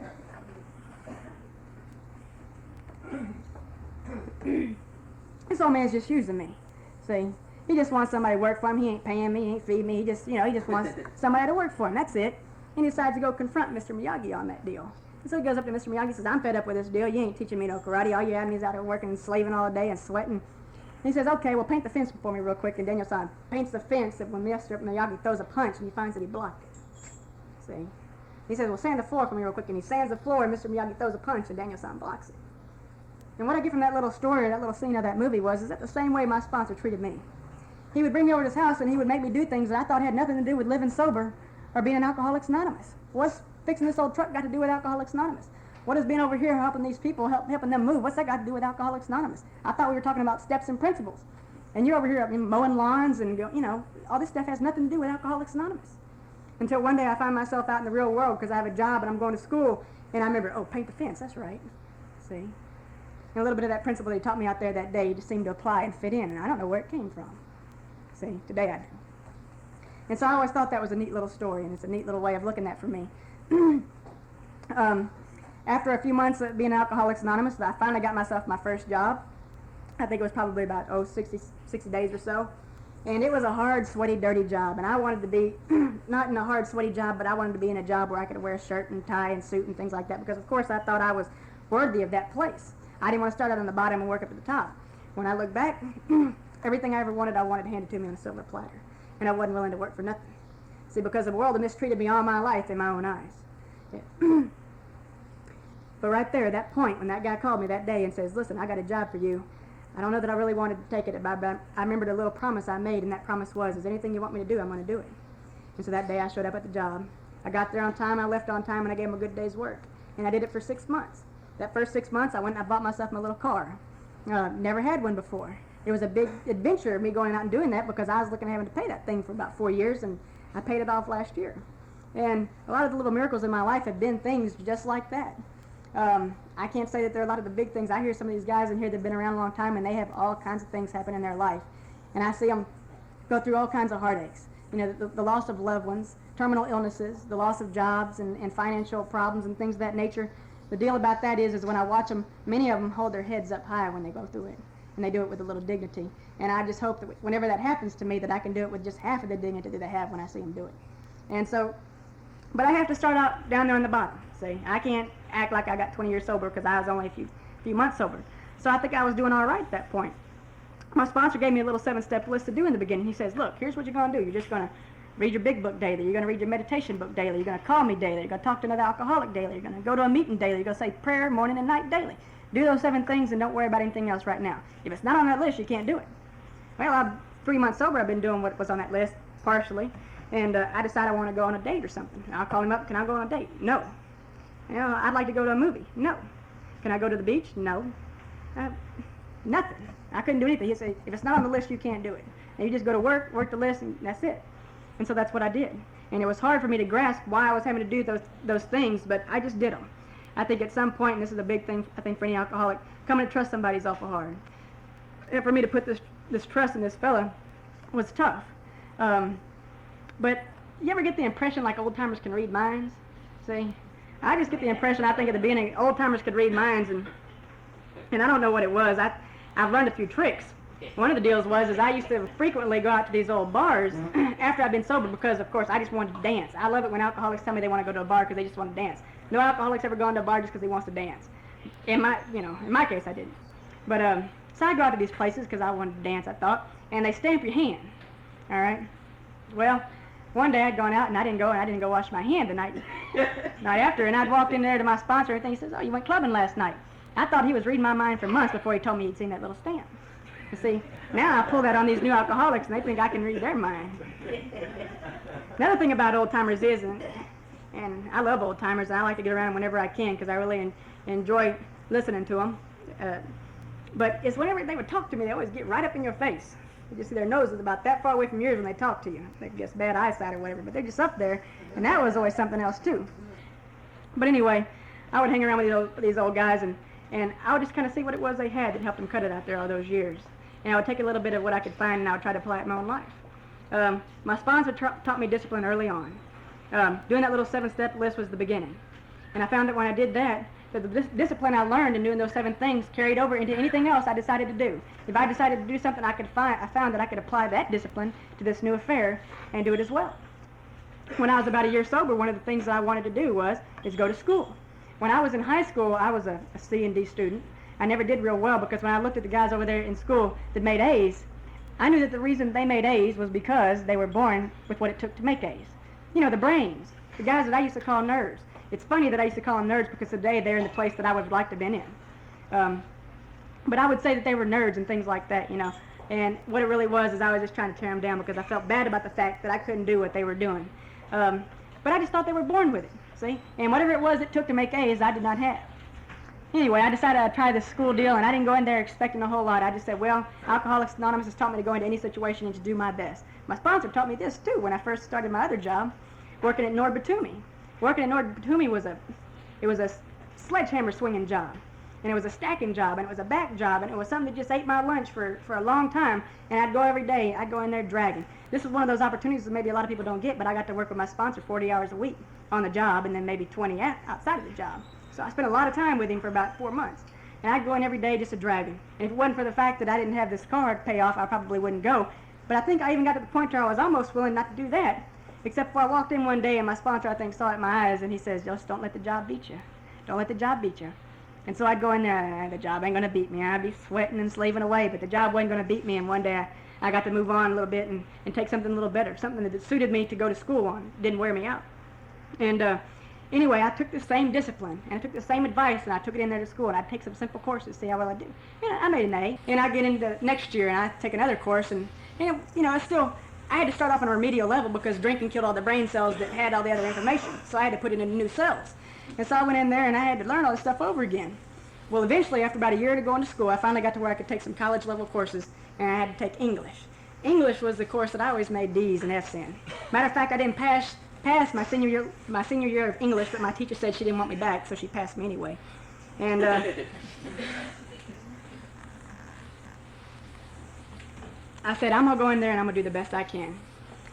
This old man's just using me. See, he just wants somebody to work for him. He ain't paying me, he ain't feeding me. He just wants somebody to work for him. That's it. And he decides to go confront Mr. Miyagi on that deal. And so he goes up to Mr. Miyagi and says, I'm fed up with this deal. You ain't teaching me no karate. All you have me is out here working and slaving all day and sweating. And he says, okay, well, paint the fence for me real quick. And Daniel-san paints the fence that when Mr. Miyagi throws a punch and he finds that he blocked it. See? He says, well, sand the floor for me real quick. And he sands the floor and Mr. Miyagi throws a punch and Daniel-san blocks it. And what I get from that little story, that little scene of that movie is that the same way my sponsor treated me. He would bring me over to his house and he would make me do things that I thought had nothing to do with living sober or being an Alcoholics Anonymous. What's fixing this old truck got to do with Alcoholics Anonymous? What has being over here helping these people, helping them move, what's that got to do with Alcoholics Anonymous? I thought we were talking about steps and principles. And you're over here mowing lawns and, all this stuff has nothing to do with Alcoholics Anonymous. Until one day I find myself out in the real world because I have a job and I'm going to school and I remember, oh, paint the fence, that's right. See? And a little bit of that principle they taught me out there that day just seemed to apply and fit in, and I don't know where it came from. See? Today I do. And so I always thought that was a neat little story, and it's a neat little way of looking at it for me. After a few months of being Alcoholics Anonymous, I finally got myself my first job. I think it was probably about 60 days or so. And it was a hard, sweaty, dirty job. And I wanted to be, not in a hard, sweaty job, but I wanted to be in a job where I could wear a shirt and tie and suit and things like that, because, of course, I thought I was worthy of that place. I didn't want to start out on the bottom and work up at the top. When I look back, everything I ever wanted, I wanted handed to me on a silver platter. And I wasn't willing to work for nothing. See, because the world had mistreated me all my life in my own eyes. Yeah. But right there, at that point, when that guy called me that day and says, listen, I got a job for you, I don't know that I really wanted to take it, but I remembered a little promise I made, and that promise was, is anything you want me to do, I'm going to do it. And so that day I showed up at the job. I got there on time, I left on time, and I gave him a good day's work. And I did it for 6 months. That first 6 months, I went and I bought myself my little car. Never had one before. It was a big adventure, me going out and doing that, because I was looking at having to pay that thing for about 4 years, and I paid it off last year. And a lot of the little miracles in my life have been things just like that. I can't say that there are a lot of the big things. I hear some of these guys in here that have been around a long time, and they have all kinds of things happen in their life. And I see them go through all kinds of heartaches. You know, the loss of loved ones, terminal illnesses, the loss of jobs, and financial problems and things of that nature. The deal about that is when I watch them, many of them hold their heads up high when they go through it. And they do it with a little dignity. And I just hope that whenever that happens to me, that I can do it with just half of the dignity that they have when I see them do it. And so, but I have to start out down there on the bottom. See, I can't act like I got 20 years sober because I was only a few months sober. So I think I was doing all right at that point. My sponsor gave me a little 7-step list to do in the beginning. He says, look, here's what you're going to do. You're just going to read your big book daily. You're going to read your meditation book daily. You're going to call me daily. You're going to talk to another alcoholic daily. You're going to go to a meeting daily. You're going to say prayer morning and night daily. Do those 7 things and don't worry about anything else right now. If it's not on that list, you can't do it. Well, I'm 3 months sober. I've been doing what was on that list, partially. And I decided I want to go on a date or something. I'll call him up. Can I go on a date? No. You know, I'd like to go to a movie. No. Can I go to the beach? No. Nothing. I couldn't do anything. He said, if it's not on the list, you can't do it. And you just go to work the list, and that's it. And so that's what I did. And it was hard for me to grasp why I was having to do those things, but I just did them. I think at some point, and this is a big thing, I think, for any alcoholic, coming to trust somebody is awful hard. And for me to put this trust in this fella was tough. But you ever get the impression like old-timers can read minds? See? I just get the impression, I think, at the beginning, old-timers could read minds, and I don't know what it was. I've learned a few tricks. One of the deals was I used to frequently go out to these old bars after I'd been sober because, of course, I just wanted to dance. I love it when alcoholics tell me they want to go to a bar because they just want to dance. No alcoholic's ever gone to a bar just because he wants to dance. In my case, I didn't. But so I go out to these places because I wanted to dance, I thought, and they stamp your hand. All right. Well, one day I'd gone out and I didn't go wash my hand the night after, and I'd walked in there to my sponsor and he says, "Oh, you went clubbing last night." I thought he was reading my mind for months before he told me he'd seen that little stamp. You see, now I pull that on these new alcoholics and they think I can read their mind. Another thing about old-timers is, and I love old-timers, and I like to get around them whenever I can because I really enjoy listening to them. But it's whenever they would talk to me, they always get right up in your face. You just see their noses about that far away from yours when they talk to you. They get bad eyesight or whatever, but they're just up there, and that was always something else too. But anyway, I would hang around with these old guys, and I would just kind of see what it was they had that helped them cut it out there all those years. And I would take a little bit of what I could find, and I would try to apply it in my own life. My sponsor taught me discipline early on. Doing that little 7-step list was the beginning. And I found that when I did that the discipline I learned in doing those 7 things carried over into anything else I decided to do. If I decided to do something, I found that I could apply that discipline to this new affair and do it as well. When I was about a year sober, one of the things that I wanted to do is go to school. When I was in high school, I was a C and D student. I never did real well because when I looked at the guys over there in school that made A's, I knew that the reason they made A's was because they were born with what it took to make A's. You know, the brains, the guys that I used to call nerds. It's funny that I used to call them nerds because today they're in the place that I would like to have been in. But I would say that they were nerds and things like that, you know. And what it really was is I was just trying to tear them down because I felt bad about the fact that I couldn't do what they were doing. But I just thought they were born with it, see? And whatever it was it took to make A's, I did not have. Anyway, I decided I'd try this school deal, and I didn't go in there expecting a whole lot. I just said, well, Alcoholics Anonymous has taught me to go into any situation and to do my best. My sponsor taught me this, too, when I first started my other job, working at Nord Batumi. Working at Nord Batumi was a sledgehammer swinging job, and it was a stacking job, and it was a back job, and it was something that just ate my lunch for a long time, and I'd go every day. I'd go in there dragging. This was one of those opportunities that maybe a lot of people don't get, but I got to work with my sponsor 40 hours a week on the job, and then maybe 20 outside of the job. So I spent a lot of time with him for about 4 months. And I'd go in every day just to drag him. And if it wasn't for the fact that I didn't have this car to pay off, I probably wouldn't go. But I think I even got to the point where I was almost willing not to do that, except for I walked in one day and my sponsor, I think, saw it in my eyes, and he says, just don't let the job beat you. Don't let the job beat you. And so I'd go in there, the job ain't going to beat me. I'd be sweating and slaving away, but the job wasn't going to beat me. And one day I got to move on a little bit and take something a little better, something that suited me to go to school on, didn't wear me out. And anyway, I took the same discipline, and I took the same advice, and I took it in there to school, and I'd take some simple courses, see how well I do. And I made an A. And I get into next year, and I take another course, and it's still, I had to start off on a remedial level because drinking killed all the brain cells that had all the other information. So I had to put it into new cells. And so I went in there, and I had to learn all this stuff over again. Well, eventually, after about a year of going to school, I finally got to where I could take some college-level courses, and I had to take English. English was the course that I always made D's and F's in. Matter of fact, I didn't pass my senior year of English, but my teacher said she didn't want me back, so she passed me anyway. And I said, I'm going to go in there and I'm going to do the best I can.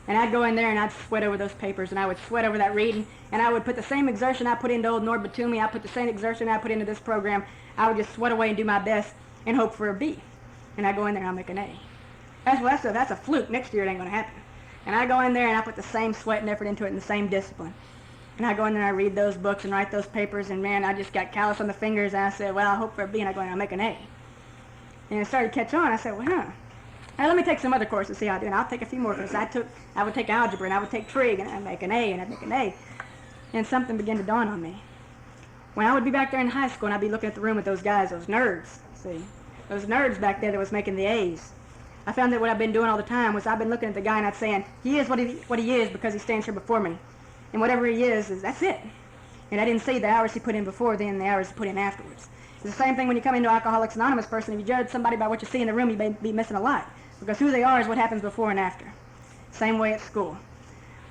And I'd go in there and I'd sweat over those papers, and I would sweat over that reading, and I would put the same exertion I put into old Nord Batumi, I put the same exertion I put into this program. I would just sweat away and do my best and hope for a B. And I'd go in there and I'll make an A. That's a fluke. Next year it ain't going to happen. And I go in there and I put the same sweat and effort into it and the same discipline. And I go in there and I read those books and write those papers, and man, I just got callous on the fingers, and I said, well, I hope for a B, and I go in and I'll make an A. And it started to catch on. I said, well, now let me take some other courses, see how I do. And I'll take a few more courses. I would take algebra, and I would take trig, and I'd make an A, and I'd make an A. And something began to dawn on me. When I would be back there in high school, and I'd be looking at the room with those guys, those nerds, see, those nerds back there that was making the A's. I found that what I've been doing all the time was I've been looking at the guy and I'd saying, he is what he is because he stands here before me. And whatever he is, that's it. And I didn't see the hours he put in before then, the hours he put in afterwards. It's the same thing when you come into Alcoholics Anonymous person. If you judge somebody by what you see in the room, you may be missing a lot. Because who they are is what happens before and after. Same way at school.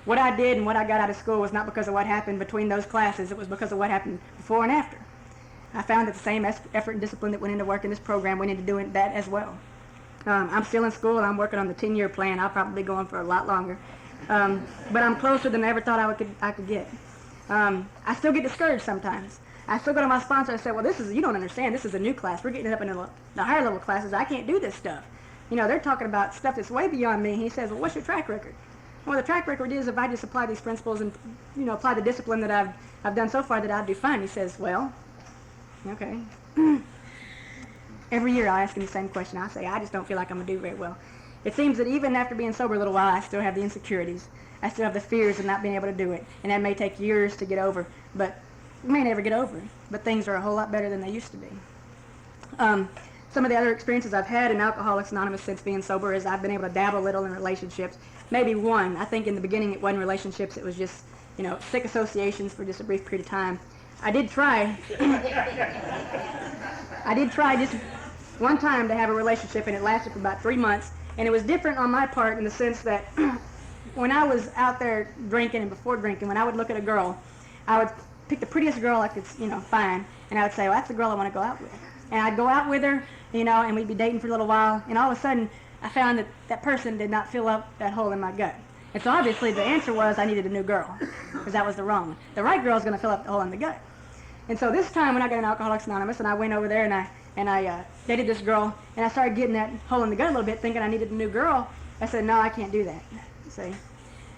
What I did and what I got out of school was not because of what happened between those classes. It was because of what happened before and after. I found that the same effort and discipline that went into working this program went into doing that as well. I'm still in school, and I'm working on the 10-year plan. I'll probably be going for a lot longer. But I'm closer than I ever thought I could get. I still get discouraged sometimes. I still go to my sponsor and say, well, you don't understand. This is a new class. We're getting up into the higher level classes. I can't do this stuff. They're talking about stuff that's way beyond me. And he says, well, what's your track record? Well, the track record is if I just apply these principles and, apply the discipline that I've done so far, that I'd do fine. He says, well, okay. Every year I ask him the same question. I say, I just don't feel like I'm going to do very well. It seems that even after being sober a little while, I still have the insecurities. I still have the fears of not being able to do it. And that may take years to get over, but you may never get over it. But things are a whole lot better than they used to be. Some of the other experiences I've had in Alcoholics Anonymous since being sober is I've been able to dabble a little in relationships. Maybe one. I think in the beginning it wasn't relationships. It was just, sick associations for just a brief period of time. I did try just one time to have a relationship, and it lasted for about 3 months. And it was different on my part in the sense that when I was out there drinking and before drinking, when I would look at a girl, I would pick the prettiest girl I could, find, and I would say, well, that's the girl I want to go out with. And I'd go out with her, and we'd be dating for a little while, and all of a sudden, I found that person did not fill up that hole in my gut. And so obviously the answer was I needed a new girl, because that was the wrong one. The right girl is going to fill up the hole in the gut. And so this time when I got in Alcoholics Anonymous, and I went over there and I dated this girl, and I started getting that hole in the gut a little bit, thinking I needed a new girl, I said, no, I can't do that. See,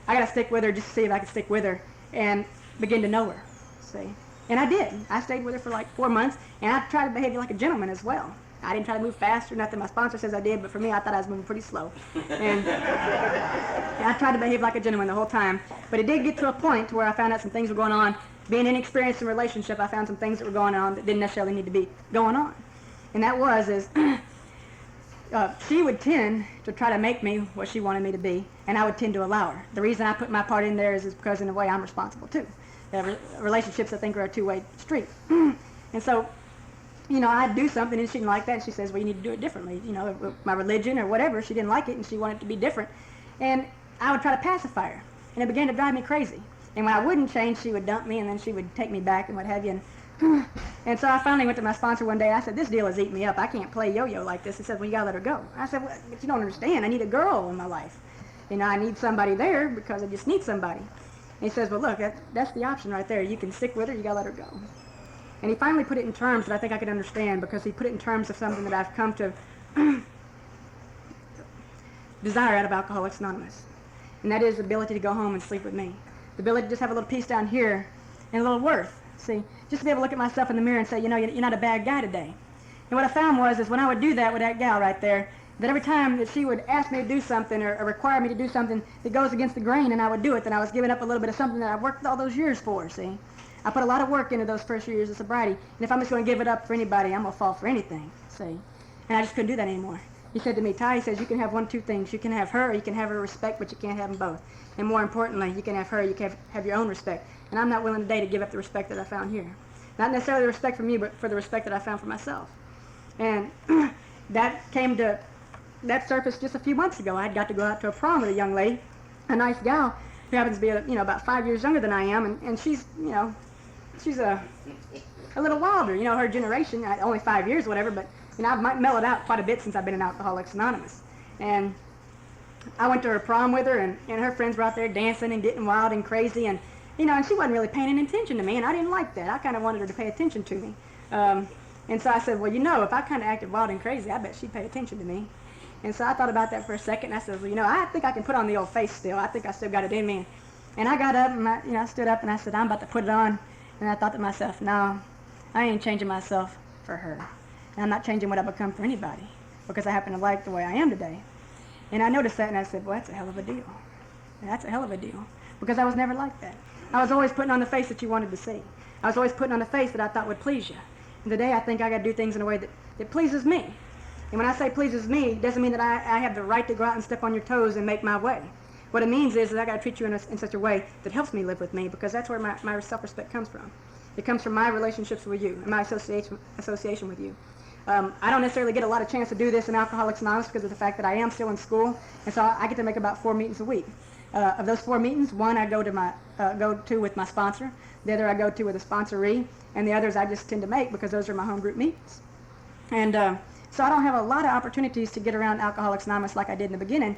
I got to stick with her just to see if I could stick with her and begin to know her. See, and I did. I stayed with her for like 4 months, and I tried to behave like a gentleman as well. I didn't try to move fast or nothing. My sponsor says I did, but for me, I thought I was moving pretty slow. And I tried to behave like a gentleman the whole time. But it did get to a point to where I found out some things were going on. Being inexperienced in a relationship, I found some things that were going on that didn't necessarily need to be going on. And that was she would tend to try to make me what she wanted me to be, and I would tend to allow her. The reason I put my part in there is because in a way I'm responsible too. Relationships, I think, are a two-way street. And so, I'd do something and she didn't like that, and she says, well, you need to do it differently. My religion or whatever, she didn't like it and she wanted it to be different. And I would try to pacify her, and it began to drive me crazy. And when I wouldn't change, she would dump me, and then she would take me back and what have you. And so I finally went to my sponsor one day. I said, this deal is eating me up. I can't play yo-yo like this. He said, well, you got to let her go. I said, well, but you don't understand. I need a girl in my life. I need somebody there because I just need somebody. And he says, well, look, that's the option right there. You can stick with her. You got to let her go. And he finally put it in terms that I think I could understand, because he put it in terms of something that I've come to desire out of Alcoholics Anonymous, and that is the ability to go home and sleep with me. The ability to just have a little peace down here and a little worth. See, just to be able to look at myself in the mirror and say, you know, you're not a bad guy today. And what I found is when I would do that with that gal right there, that every time that she would ask me to do something or require me to do something that goes against the grain and I would do it, then I was giving up a little bit of something that I worked all those years for, see. I put a lot of work into those first few years of sobriety, and if I'm just going to give it up for anybody, I'm going to fall for anything, see. And I just couldn't do that anymore. He said to me, Ty, he says, you can have one of two things. You can have her or you can have her respect, but you can't have them both. And more importantly, you can have her, you can have your own respect. And I'm not willing today to give up the respect that I found here. Not necessarily the respect from you, but for the respect that I found for myself. And that surfaced just a few months ago. I got to go out to a prom with a young lady, a nice gal, who happens to be, about 5 years younger than I am, and she's, she's a little wilder, her generation, only 5 years, whatever, but, I've mellowed out quite a bit since I've been in Alcoholics Anonymous. And I went to her prom with her, and her friends were out there dancing and getting wild and crazy, and, and she wasn't really paying any attention to me, and I didn't like that. I kind of wanted her to pay attention to me. And so I said, well, if I kind of acted wild and crazy, I bet she'd pay attention to me. And so I thought about that for a second, and I said, well, I think I can put on the old face still. I think I still got it in me. And I got up, and I stood up, and I said, I'm about to put it on. And I thought to myself, no, I ain't changing myself for her. And I'm not changing what I become for anybody, because I happen to like the way I am today. And I noticed that, and I said, well, that's a hell of a deal. And that's a hell of a deal, because I was never like that. I was always putting on the face that you wanted to see. I was always putting on the face that I thought would please you. And today I think I got to do things in a way that pleases me. And when I say pleases me, it doesn't mean that I have the right to go out and step on your toes and make my way. What it means is that I got to treat you in such a way that helps me live with me, because that's where my self-respect comes from. It comes from my relationships with you and my association with you. I don't necessarily get a lot of chance to do this in Alcoholics Anonymous because of the fact that I am still in school, and so I get to make about 4 meetings a week. Of those 4 meetings, one I go to with my sponsor, the other I go to with a sponsoree, and the others I just tend to make because those are my home group meetings. And so I don't have a lot of opportunities to get around Alcoholics Anonymous like I did in the beginning.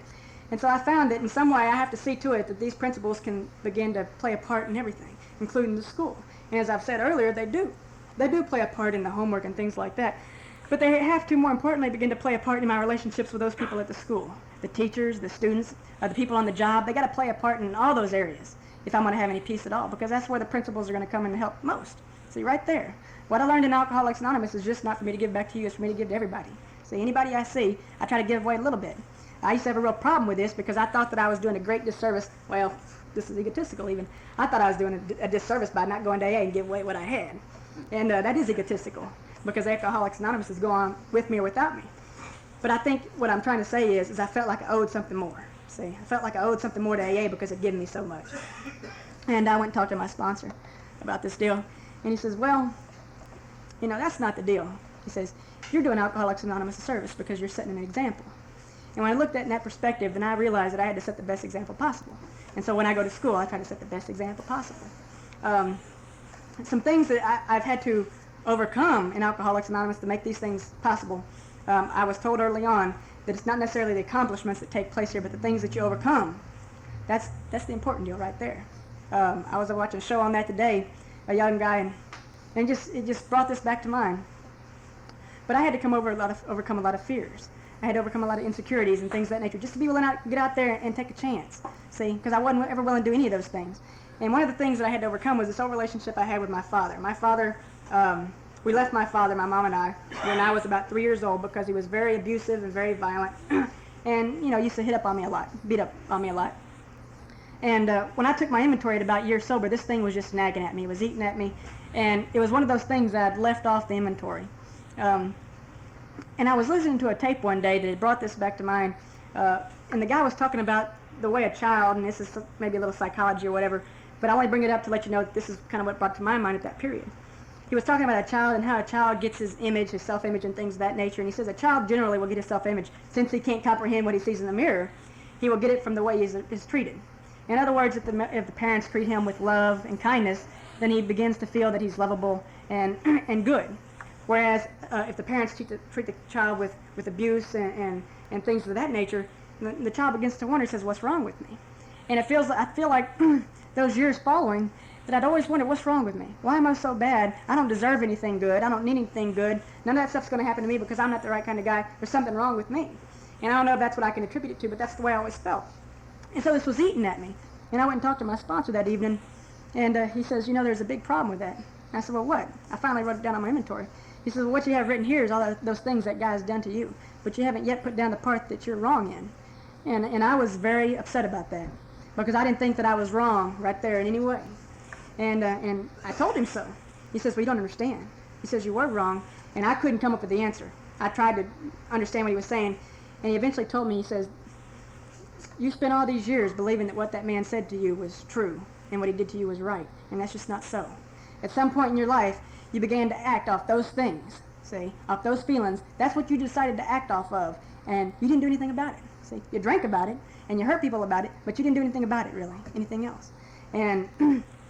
And so I found that in some way I have to see to it that these principles can begin to play a part in everything, including the school. And as I've said earlier, they do. They do play a part in the homework and things like that. But they have to, more importantly, begin to play a part in my relationships with those people at the school. The teachers, the students, the people on the job, they got to play a part in all those areas if I'm going to have any peace at all, because that's where the principles are going to come in and help most. See, right there. What I learned in Alcoholics Anonymous is just not for me to give back to you, it's for me to give to everybody. See, anybody I see, I try to give away a little bit. I used to have a real problem with this because I thought that I was doing a great disservice. Well, this is egotistical even. I thought I was doing a disservice by not going to AA and give away what I had. And that is egotistical, because Alcoholics Anonymous is going on with me or without me. But I think what I'm trying to say is I felt like I owed something more. See, I felt like I owed something more to AA because it given me so much. And I went and talked to my sponsor about this deal. And he says, well, that's not the deal. He says, you're doing Alcoholics Anonymous a service because you're setting an example. And when I looked at it in that perspective, then I realized that I had to set the best example possible. And so when I go to school, I try to set the best example possible. Some things that I've had to overcome in Alcoholics Anonymous to make these things possible. I was told early on that it's not necessarily the accomplishments that take place here, but the things that you overcome. That's the important deal right there. I was watching a show on that today, a young guy, and it just brought this back to mind. But I had to overcome a lot of fears. I had to overcome a lot of insecurities and things of that nature, just to be willing to get out there and take a chance. See, because I wasn't ever willing to do any of those things. And one of the things that I had to overcome was this old relationship I had with my father. My father, we left my father, my mom and I, when I was about 3 years old because he was very abusive and very violent, and used to hit up on me a lot, beat up on me a lot. And when I took my inventory at about a year sober, this thing was just nagging at me, it was eating at me, and it was one of those things that I'd left off the inventory. And I was listening to a tape one day that had brought this back to mind, and the guy was talking about the way a child, and this is maybe a little psychology or whatever, but I only bring it up to let you know that this is kind of what brought to my mind at that period. He was talking about a child and how a child gets his image, his self-image and things of that nature, and he says a child generally will get his self-image. Since he can't comprehend what he sees in the mirror, he will get it from the way he's treated. In other words, if the parents treat him with love and kindness, then he begins to feel that he's lovable and good. Whereas if the parents treat the child with abuse and things of that nature, the child begins to wonder, says, what's wrong with me? And I feel like those years following that I'd always wondered, what's wrong with me? Why am I so bad? I don't deserve anything good. I don't need anything good. None of that stuff's going to happen to me because I'm not the right kind of guy. There's something wrong with me. And I don't know if that's what I can attribute it to, but that's the way I always felt. And so this was eating at me. And I went and talked to my sponsor that evening, and he says, you know, there's a big problem with that. And I said, well, what? I finally wrote it down on my inventory. He says, well, what you have written here is all those things that guy's done to you, but you haven't yet put down the part that you're wrong in. And I was very upset about that, because I didn't think that I was wrong right there in any way. And I told him so. He says, well, you don't understand. He says, you were wrong, and I couldn't come up with the answer. I tried to understand what he was saying, and he eventually told me, he says, you spent all these years believing that what that man said to you was true, and what he did to you was right, and that's just not so. At some point in your life, you began to act off those things, see, off those feelings. That's what you decided to act off of, and you didn't do anything about it. See, you drank about it, and you hurt people about it, but you didn't do anything about it, really, anything else. And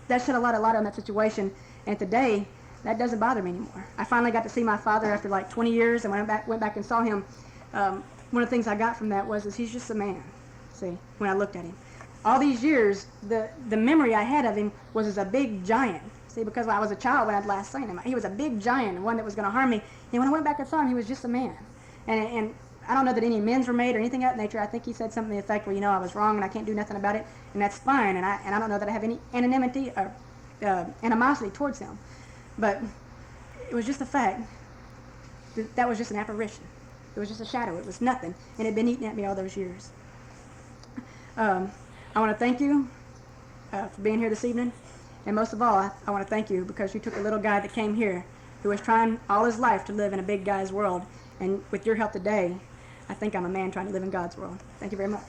that shed a lot of light on that situation, and today, that doesn't bother me anymore. I finally got to see my father after like 20 years, and when I went back and saw him, one of the things I got from that was he's just a man, see, when I looked at him. All these years, the memory I had of him was as a big giant. See, because I was a child when I'd last seen him. He was a big giant, one that was going to harm me. And when I went back and saw him, he was just a man. And I don't know that any amends were made or anything of that nature. I think he said something to the effect, well, you know, I was wrong and I can't do nothing about it, and that's fine. And I don't know that I have any anonymity or animosity towards him. But it was just a fact that was just an apparition. It was just a shadow. It was nothing. And it had been eating at me all those years. I want to thank you for being here this evening. And most of all, I want to thank you because you took a little guy that came here who was trying all his life to live in a big guy's world. And with your help today, I think I'm a man trying to live in God's world. Thank you very much.